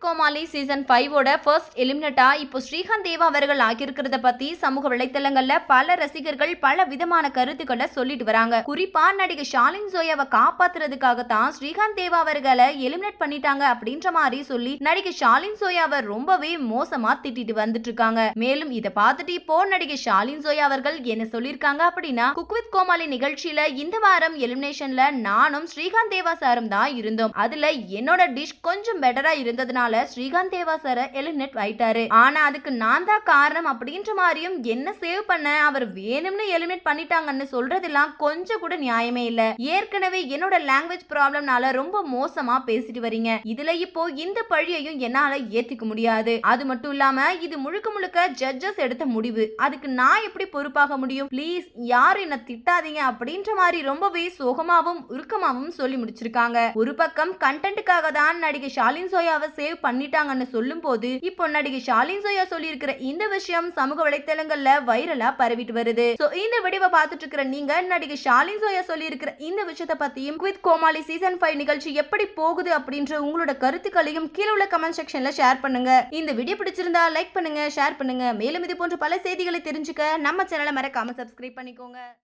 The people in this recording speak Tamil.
கோமாளி சீசன் 5ஓட ஃபர்ஸ்ட் எலிமினேட்டா இப்போ ஸ்ரீகாந்த் தேவா அவர்கள் ஆகியிருக்கிறத பத்தி சமூக வலைத்தளங்கள்ல பல ரசிகர்கள் பல விதமான கருத்துக்களை சொல்லிட்டு வராங்க. குறிப்பா நடிகை ஷாலின் ஜோயாவை காப்பாத்துறதுக்காக தான் ஸ்ரீகாந்த் தேவா அவர்களை எலிமினேட் பண்ணிட்டாங்க அப்படின்ற மாதிரி சொல்லி நடிகை ஷாலின் ஜோயாவை ரொம்பவே மோசமா திட்டிட்டு வந்துட்டு இருக்காங்க. மேலும் இதை பார்த்துட்டு இப்போ நடிகை ஷாலின் ஜோயா அவர்கள் என்ன சொல்லியிருக்காங்க அப்படின்னா, குக் வித் கோமாளி நிகழ்ச்சியில இந்த வாரம் எலிமினேஷன்ல நானும் ஸ்ரீகாந்த் தேவா சாரும் தான் இருந்தோம். அதுல என்னோட டிஷ் கொஞ்சம் பெட்டரா இருந்ததுனால ஸ்ரீகாந்த் தேவா சார எலிமினேட் ஆயிட்டாரு. ஆனா அதுக்கு நான் தான் காரணம் அப்படின்ற மாதிரியும் என்ன சேவ் பண்ண அவர் வேணும்னு எலிமினேட் பண்ணிட்டாங்கன்னு சொல்றதெல்லாம் கொஞ்சம் கூட நியாயமே இல்ல. ஏற்கனவே என்னோட லாங்குவேஜ் ப்ராப்ளம்னால ரொம்ப மோசமா பேசிட்டு வரீங்க. இதுல இப்போ இந்த பழியையும் என்னால ஏத்துக்க முடியாது. அது மட்டும் இல்லாம இது முழுக்க முழுக்க ஜட்ஜஸ் எடுத்த முடிவு. அதுக்கு நான் எப்படி பொறுப்பாக முடியும்? ப்ளீஸ் யாரும் என்ன திட்டாதீங்க அப்படின்ற மாதிரி ரொம்பவே சோகமாவும் உருக்கமாவும் சொல்லி முடிச்சிருக்காங்க. ஒரு பக்கம் கண்டென்ட்டுக்காக தான் நடிகை ஷாலின் ஜோயாவை சேவ் பண்ணிட்டாங்கன்னு சொல்லும் போது இப்போ நடிகை ஷாலின் ஜோயா சொல்லி இருக்கிற இந்த விஷயம் சமூக வலைத்தளங்கள்ல வைரலா பரவிட்டு வருது. சோ இந்த வீடியோவை பார்த்துட்டு இருக்கிற நீங்க நடிகை ஷாலின் ஜோயா சொல்லி இருக்கிற இந்த விஷயத்தை பத்தியும் குக் வித் கோமாளி சீசன் 5 நிகழ்ச்சி எப்படி போகுது அப்படின்ற உங்களோட கருத்துக்களையும் கீழே உள்ள கமெண்ட் செக்ஷன்ல ஷேர் பண்ணுங்க. இந்த வீடியோ பிடிச்சிருந்தா லைக் பண்ணுங்க, ஷேர் பண்ணுங்க. மேலும் இது போன்ற பல செய்திகளை தெரிஞ்சுக்க நம்ம சேனலை மறக்காம சப்ஸ்கிரைப் பண்ணிக்கோங்க.